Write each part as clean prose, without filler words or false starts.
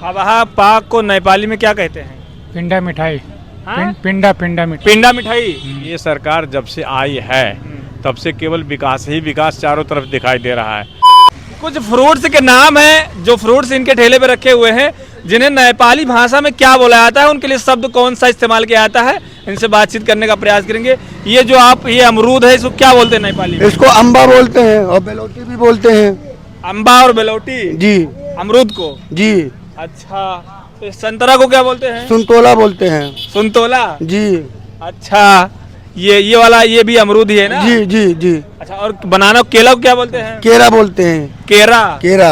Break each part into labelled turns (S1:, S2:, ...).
S1: खवाहा पाक को नेपाली में क्या कहते हैं?
S2: पिंडा मिठाई।
S1: हाँ?
S2: पिंडा पिंडा मिठाई।
S1: पिंडा मिठाई।
S3: ये सरकार जब से आई है तब से केवल विकास ही विकास चारों तरफ दिखाई दे रहा है।
S1: कुछ फ्रूट्स के नाम हैं जो फ्रूट्स इनके ठेले पे रखे हुए हैं, जिन्हें नेपाली भाषा में क्या बोला जाता है, उनके लिए शब्द कौन सा इस्तेमाल किया जाता है, इनसे बातचीत करने का प्रयास करेंगे। ये अमरूद है, इसको क्या बोलते हैं नेपाली में?
S4: इसको अम्बा बोलते हैं और बेलौटी भी बोलते हैं।
S1: अम्बा और बेलौटी
S4: जी
S1: अमरूद को।
S4: जी।
S1: अच्छा, तो संतरा को क्या बोलते हैं?
S4: सुनतोला बोलते हैं।
S1: सुनतोला।
S4: जी।
S1: अच्छा, ये वाला ये भी अमरूद ही है ना?
S4: जी जी जी।
S1: अच्छा, और बनाना केला को क्या बोलते हैं?
S4: केरा बोलते हैं।
S1: केरा।
S4: केरा।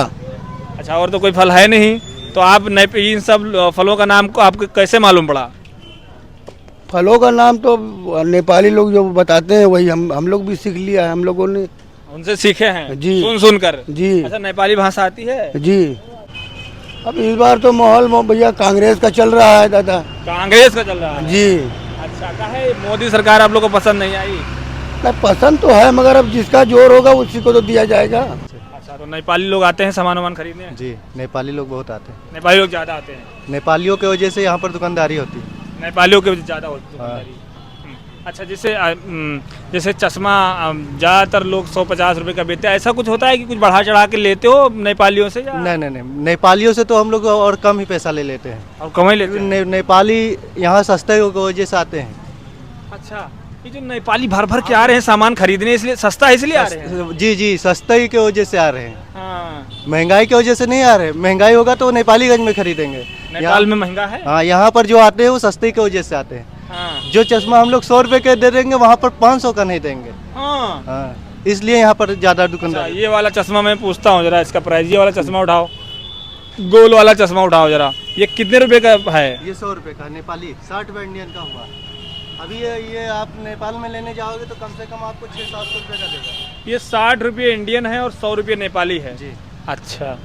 S1: अच्छा, और तो कोई फल है नहीं, तो आप इन सब फलों का नाम को आपको कैसे मालूम पड़ा?
S4: फलों का नाम तो नेपाली लोग जो बताते हैं वही हम लोग भी सीख लिया है, हम लोगों ने
S1: उनसे सीखे हैं
S4: जी।
S1: सुन कर।
S4: जी।
S1: अच्छा, नेपाली भाषा आती है?
S4: जी। अब इस बार तो माहौल भैया कांग्रेस का चल रहा है दादा।
S1: कांग्रेस का चल रहा है
S4: जी।
S1: अच्छा, काहे मोदी सरकार आप लोग को पसंद नहीं आई?
S4: नहीं, पसंद तो है मगर अब जिसका जोर होगा उसी को तो दिया जाएगा।
S1: अच्छा, तो नेपाली लोग आते हैं सामान वामान खरीदने?
S5: जी, नेपाली लोग बहुत आते हैं।
S1: नेपाली लोग ज्यादा आते हैं?
S5: नेपालियों की वजह से यहाँ पर दुकानदारी होती है।
S1: नेपालियों के वजह से ज्यादा होती है दुकानदारी। अच्छा, जैसे चश्मा ज्यादातर लोग 150 रुपए का बेचते हैं, ऐसा कुछ होता है कि कुछ बढ़ा चढ़ा के लेते हो नेपालियों से?
S5: नहीं नहीं नहीं, नेपालियों से तो हम लोग और कम ही पैसा ले लेते हैं।
S1: और कम ही लेते हैं?
S5: नेपाली यहाँ सस्ते की वजह से आते हैं।
S1: अच्छा, ये जो नेपाली भर भर के आ रहे हैं सामान खरीदने, इसलिए सस्ता है इसलिए आ रहे हैं?
S5: जी जी, सस्ते की वजह से आ रहे हैं।
S1: हाँ।
S5: महंगाई की वजह से नहीं आ रहे। महंगाई होगा तो नेपालीगंज में खरीदेंगे।
S1: नेपाल में महंगा है?
S5: हाँ, यहाँ पर जो आते हैं वो सस्ते की वजह से आते हैं।
S1: हाँ।
S5: जो चश्मा हम लोग 100 रुपए के दे देंगे वहाँ पर 500 का नहीं देंगे।
S1: हाँ।
S5: हाँ, इसलिए यहाँ पर ज्यादा
S1: अच्छा,
S5: दुकानदार।
S1: ये वाला चश्मा मैं पूछता हूँ जरा, इसका प्राइस। ये वाला चश्मा उठाओ, गोल वाला चश्मा उठाओ जरा, ये कितने रुपए का है?
S5: ये 100 रुपए का नेपाली, 60 रुपए इंडियन का हुआ। अभी ये आप नेपाल में लेने जाओगे तो कम से कम आपको 600-700 रुपए का देगा।
S1: ये 60 रुपये इंडियन है और 100 रुपये नेपाली है
S5: जी।
S1: अच्छा,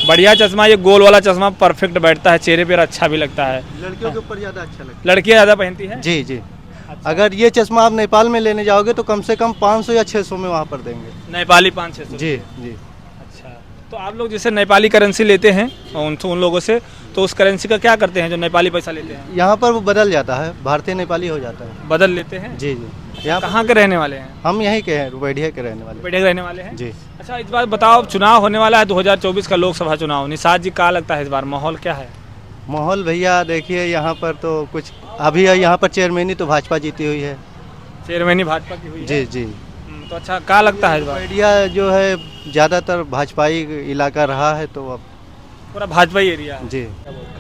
S1: बढ़िया चश्मा। ये गोल वाला चश्मा परफेक्ट बैठता है चेहरे पर, अच्छा भी लगता है।
S5: लड़कियों के ऊपर ज्यादा अच्छा लगता है।
S1: लड़कियाँ ज्यादा पहनती हैं?
S5: जी जी। अगर ये चश्मा आप नेपाल में लेने जाओगे तो कम से कम 500 या 600 में वहाँ पर देंगे।
S1: नेपाली 500-600?
S5: जी जी।
S1: अच्छा, तो आप लोग जैसे नेपाली करेंसी लेते हैं उन लोगों से, तो उस करेंसी का क्या करते हैं जो नेपाली पैसा लेते हैं?
S5: यहाँ पर वो बदल जाता है, भारतीय नेपाली हो जाता है।
S1: बदल लेते हैं?
S5: जी जी। यहाँ
S1: कहाँ के रहने वाले हैं?
S5: हम यहीं के हैं, रुपैडिया के रहने वाले।
S1: बेटे के रहने वाले हैं
S5: जी।
S1: अच्छा, इस बार बताओ, चुनाव होने वाला है 2024 का लोकसभा चुनाव। निषाद जी, क्या लगता है इस बार माहौल क्या है?
S5: माहौल भैया देखिए यहाँ पर तो कुछ अभी यहाँ पर चेयरमैनी तो भाजपा जीती हुई है।
S1: चेयरमैनी भाजपा की हुई है?
S5: जी जी।
S1: तो अच्छा, क्या लगता है इस बार?
S5: रुपैडिया जो है ज्यादातर भाजपाई इलाका रहा है तो अब
S1: पूरा भाजपा ही एरिया है?
S5: जी।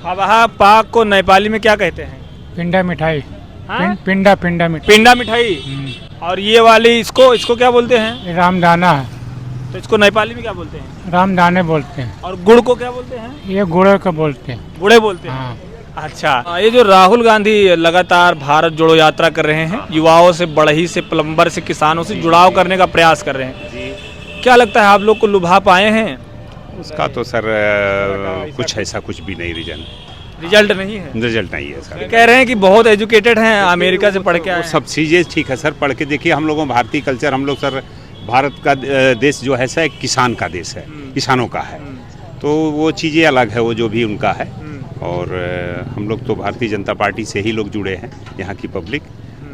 S1: खवाहा पाक को नेपाली में क्या कहते हैं?
S2: पिंडा मिठाई।
S1: हाँ?
S2: पिंडा पिंडा मिठाई।
S1: पिंडा मिठाई। और ये वाली इसको क्या बोलते हैं?
S2: रामदाना है।
S1: तो इसको नेपाली में क्या बोलते हैं?
S2: रामदाने बोलते हैं।
S1: और गुड़ को क्या बोलते हैं?
S2: ये गुड़ का बोलते हैं।
S1: गुड़े बोलते हैं।
S2: हाँ।
S1: अच्छा, ये जो राहुल गांधी लगातार भारत जोड़ो यात्रा कर रहे हैं, युवाओं से, बढ़ई से, प्लम्बर से, किसानों से जुड़ाव करने का प्रयास कर रहे हैं, क्या लगता है आप लोग को लुभा पाए हैं?
S6: उसका तो सर कुछ ऐसा कुछ भी नहीं
S1: रिजल्ट नहीं है?
S6: रिजल्ट नहीं है सर।
S1: कह रहे हैं कि बहुत एजुकेटेड हैं, अमेरिका से पढ़ के आए
S6: वो
S1: हैं।
S6: सब चीज़ें ठीक है सर, पढ़ के देखिए। हम लोगों भारतीय कल्चर, हम लोग सर भारत का देश जो है सर किसान का देश है, किसानों का है, तो वो चीज़ें अलग है, वो जो भी उनका है। और हम लोग तो भारतीय जनता पार्टी से ही लोग जुड़े हैं, यहाँ की पब्लिक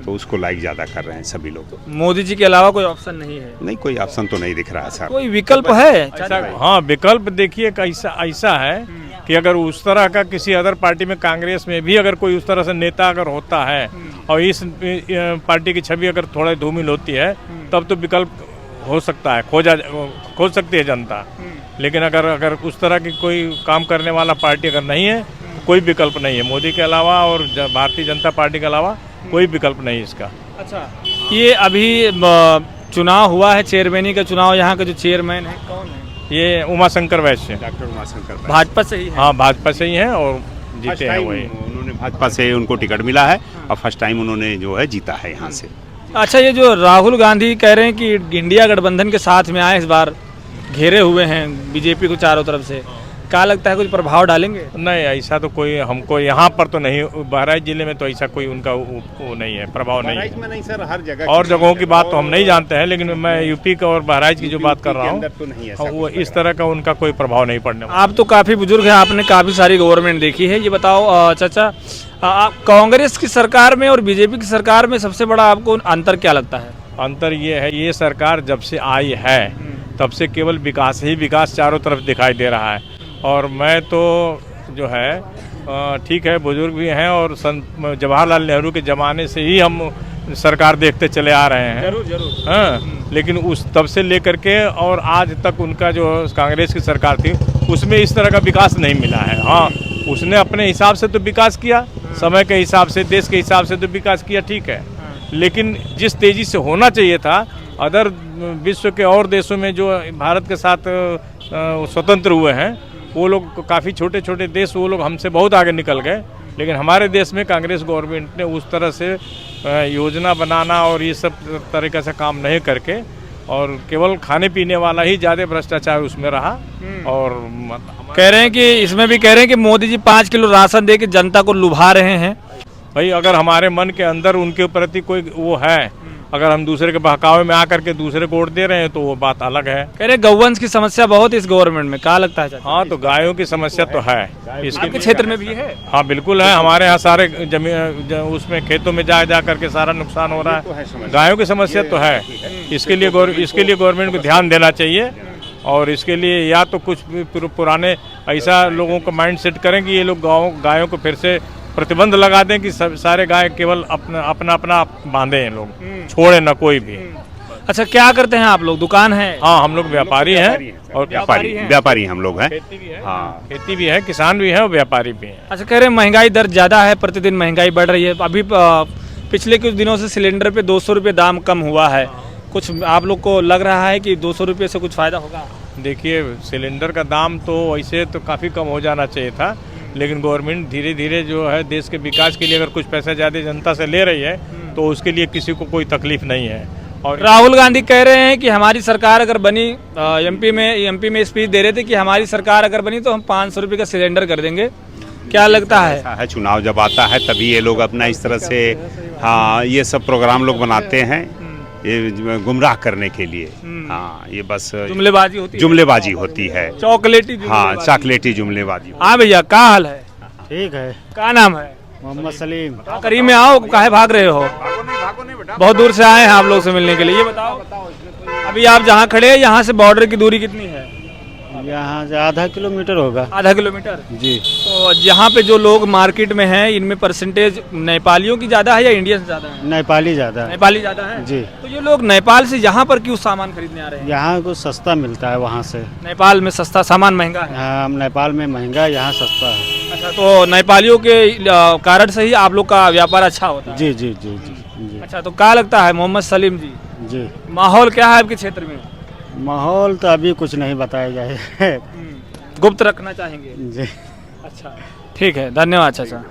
S6: तो उसको लाइक ज़्यादा कर रहे हैं सभी लोग।
S1: मोदी जी के अलावा कोई ऑप्शन नहीं है?
S6: नहीं, कोई ऑप्शन तो नहीं दिख रहा सर।
S1: कोई विकल्प है?
S3: हाँ, विकल्प देखिए ऐसा है कि अगर उस तरह का किसी अदर पार्टी में, कांग्रेस में भी अगर कोई उस तरह से नेता अगर होता है और इस पार्टी की छवि अगर थोड़ा धूमिल होती है, तब तो विकल्प हो सकता है, खोज सकती है जनता। लेकिन अगर उस तरह की कोई काम करने वाला पार्टी अगर नहीं है, कोई विकल्प नहीं है। मोदी के अलावा और भारतीय जनता पार्टी के अलावा कोई विकल्प नहीं इसका।
S1: अच्छा, ये अभी चुनाव हुआ है, चेयरमैनी का चुनाव, यहाँ के जो चेयरमैन है कौन है?
S3: ये उमाशंकर वैश्य,
S6: डॉक्टर उमाशंकर
S1: भाजपा से ही है?
S3: हाँ, भाजपा से ही है और जीते हैं वही।
S6: उन्होंने भाजपा से उनको टिकट मिला है और फर्स्ट टाइम उन्होंने जो है जीता है यहाँ से।
S1: अच्छा, ये जो राहुल गांधी कह रहे हैं कि इंडिया गठबंधन के साथ में आए, इस बार घेरे हुए हैं बीजेपी को चारों तरफ से, क्या लगता है कुछ प्रभाव डालेंगे?
S3: नहीं, ऐसा तो कोई हमको यहाँ पर तो नहीं, बहराइच जिले में तो ऐसा कोई उनका वो नहीं है, प्रभाव नहीं
S6: बहराइच
S3: है।
S6: में नहीं सर, हर जगह
S3: और जगहों की बात तो हम नहीं जानते हैं, लेकिन मैं यूपी का और बहराइच की जो बात कर रहा
S6: अंदर तो नहीं है
S3: हूँ,
S6: ऐसा
S3: वो
S6: कुछ
S3: इस तरह का उनका कोई प्रभाव नहीं पड़ने वाला।
S1: आप तो काफ़ी बुजुर्ग हैं, आपने काफ़ी सारी गवर्नमेंट देखी है। ये बताओ चाचा, आप कांग्रेस की सरकार में और बीजेपी की सरकार में सबसे बड़ा आपको अंतर क्या लगता है?
S3: अंतर ये है, ये सरकार जब से आई है तब से केवल विकास ही विकास चारों तरफ दिखाई दे रहा है। और मैं तो जो है ठीक है, बुजुर्ग भी हैं और जवाहरलाल नेहरू के ज़माने से ही हम सरकार देखते चले आ रहे हैं।
S1: जरूर।
S3: हाँ, लेकिन उस तब से लेकर के और आज तक उनका जो कांग्रेस की सरकार थी उसमें इस तरह का विकास नहीं मिला है। हाँ, उसने अपने हिसाब से तो विकास किया, समय के हिसाब से, देश के हिसाब से तो विकास किया, ठीक है, लेकिन जिस तेज़ी से होना चाहिए था, अदर विश्व के और देशों में जो भारत के साथ स्वतंत्र हुए हैं, वो लोग काफ़ी छोटे छोटे देश, वो लोग हमसे बहुत आगे निकल गए। लेकिन हमारे देश में कांग्रेस गवर्नमेंट ने उस तरह से योजना बनाना और ये सब तरीक़े से काम नहीं करके, और केवल खाने पीने वाला ही ज़्यादा भ्रष्टाचार उसमें रहा। और
S1: कह रहे हैं कि इसमें भी कह रहे हैं कि मोदी जी 5 किलो राशन दे के जनता को लुभा रहे हैं।
S3: भाई, अगर हमारे मन के अंदर उनके प्रति कोई वो है, अगर हम दूसरे के बहकावे में आकर के दूसरे को वोट दे रहे हैं तो वो बात अलग है।
S1: कह रहे गौवंश की समस्या बहुत इस गवर्नमेंट में, क्या लगता है चाचा?
S3: हाँ, तो गायों की समस्या तो है
S1: आपके क्षेत्र में भी है?
S3: हाँ, बिल्कुल है। हमारे यहाँ सारे उसमें खेतों में जा करके सारा नुकसान हो रहा है। गायों की समस्या तो है। इसके लिए गवर्नमेंट को ध्यान देना चाहिए, और इसके लिए या तो कुछ पुराने ऐसा लोगों को माइंड सेट करें कि ये लोग गायों को फिर से प्रतिबंध लगा दें कि सारे गाय केवल अपना बांधे हैं, लोग छोड़े ना कोई भी।
S1: अच्छा, क्या करते हैं आप लोग? दुकान है?
S3: हाँ, हम लोग व्यापारी हैं और
S6: व्यापारी हम लोग हैं।
S3: खेती भी है,
S6: हाँ,
S3: खेती भी है, किसान भी है और व्यापारी भी हैं।
S1: अच्छा, कह रहे हैं महंगाई दर ज़्यादा है, प्रतिदिन महंगाई बढ़ रही है। अभी पिछले कुछ दिनों से सिलेंडर पे 200 रुपये दाम कम हुआ है। कुछ आप लोग को लग रहा है कि 200 रुपये से कुछ फ़ायदा होगा?
S3: देखिए, सिलेंडर का दाम तो वैसे तो काफ़ी कम हो जाना चाहिए था, लेकिन गवर्नमेंट धीरे धीरे जो है देश के विकास के लिए अगर कुछ पैसा ज़्यादा जनता से ले रही है तो उसके लिए किसी को कोई तकलीफ नहीं है। और
S1: राहुल गांधी कह रहे हैं कि हमारी सरकार अगर बनी, एमपी में स्पीच दे रहे थे कि हमारी सरकार अगर बनी तो हम 500 रुपये का सिलेंडर कर देंगे। क्या लगता है?
S6: ऐसा है, चुनाव जब आता है तभी ये लोग अपना इस तरह से, हाँ, ये सब प्रोग्राम लोग बनाते हैं, ये गुमराह करने के लिए। हाँ, ये बस जुमलेबाजी होती है,
S1: चॉकलेटी।
S6: हाँ, चॉकलेटी जुमलेबाजी।
S1: हाँ भैया, क्या हाल है?
S7: ठीक है।
S1: क्या नाम है?
S7: मोहम्मद सलीम।
S1: करीब में आओ, काहे भाग रहे हो? बहुत दूर से आए हैं आप लोग से मिलने के लिए। ये बताओ, अभी आप जहाँ खड़े हैं यहाँ से बॉर्डर की दूरी कितनी है?
S7: यहाँ से आधा किलोमीटर होगा।
S1: आधा किलोमीटर
S7: जी।
S1: तो यहाँ पे जो लोग मार्केट में हैं, इनमें परसेंटेज नेपालियों की ज़्यादा है या इंडियन ज़्यादा है?
S7: नेपाली ज़्यादा है।
S1: नेपाली ज़्यादा है
S7: जी।
S1: तो ये लोग नेपाल से यहाँ पर क्यों सामान खरीदने आ रहे हैं?
S7: यहाँ कुछ सस्ता मिलता है वहाँ से।
S1: नेपाल में सस्ता, सामान महंगा है?
S7: हाँ, नेपाल में महंगा, यहाँ सस्ता है।
S1: अच्छा, तो नेपालियों के कारण से ही आप लोग का व्यापार अच्छा होता है?
S7: जी जी जी जी जी।
S1: अच्छा, तो क्या लगता है मोहम्मद सलीम जी,
S7: जी,
S1: माहौल क्या है आपके क्षेत्र में?
S7: माहौल तो अभी कुछ नहीं बताया जाए।
S1: गुप्त रखना चाहेंगे?
S7: जी।
S1: अच्छा, ठीक है, धन्यवाद चाचा।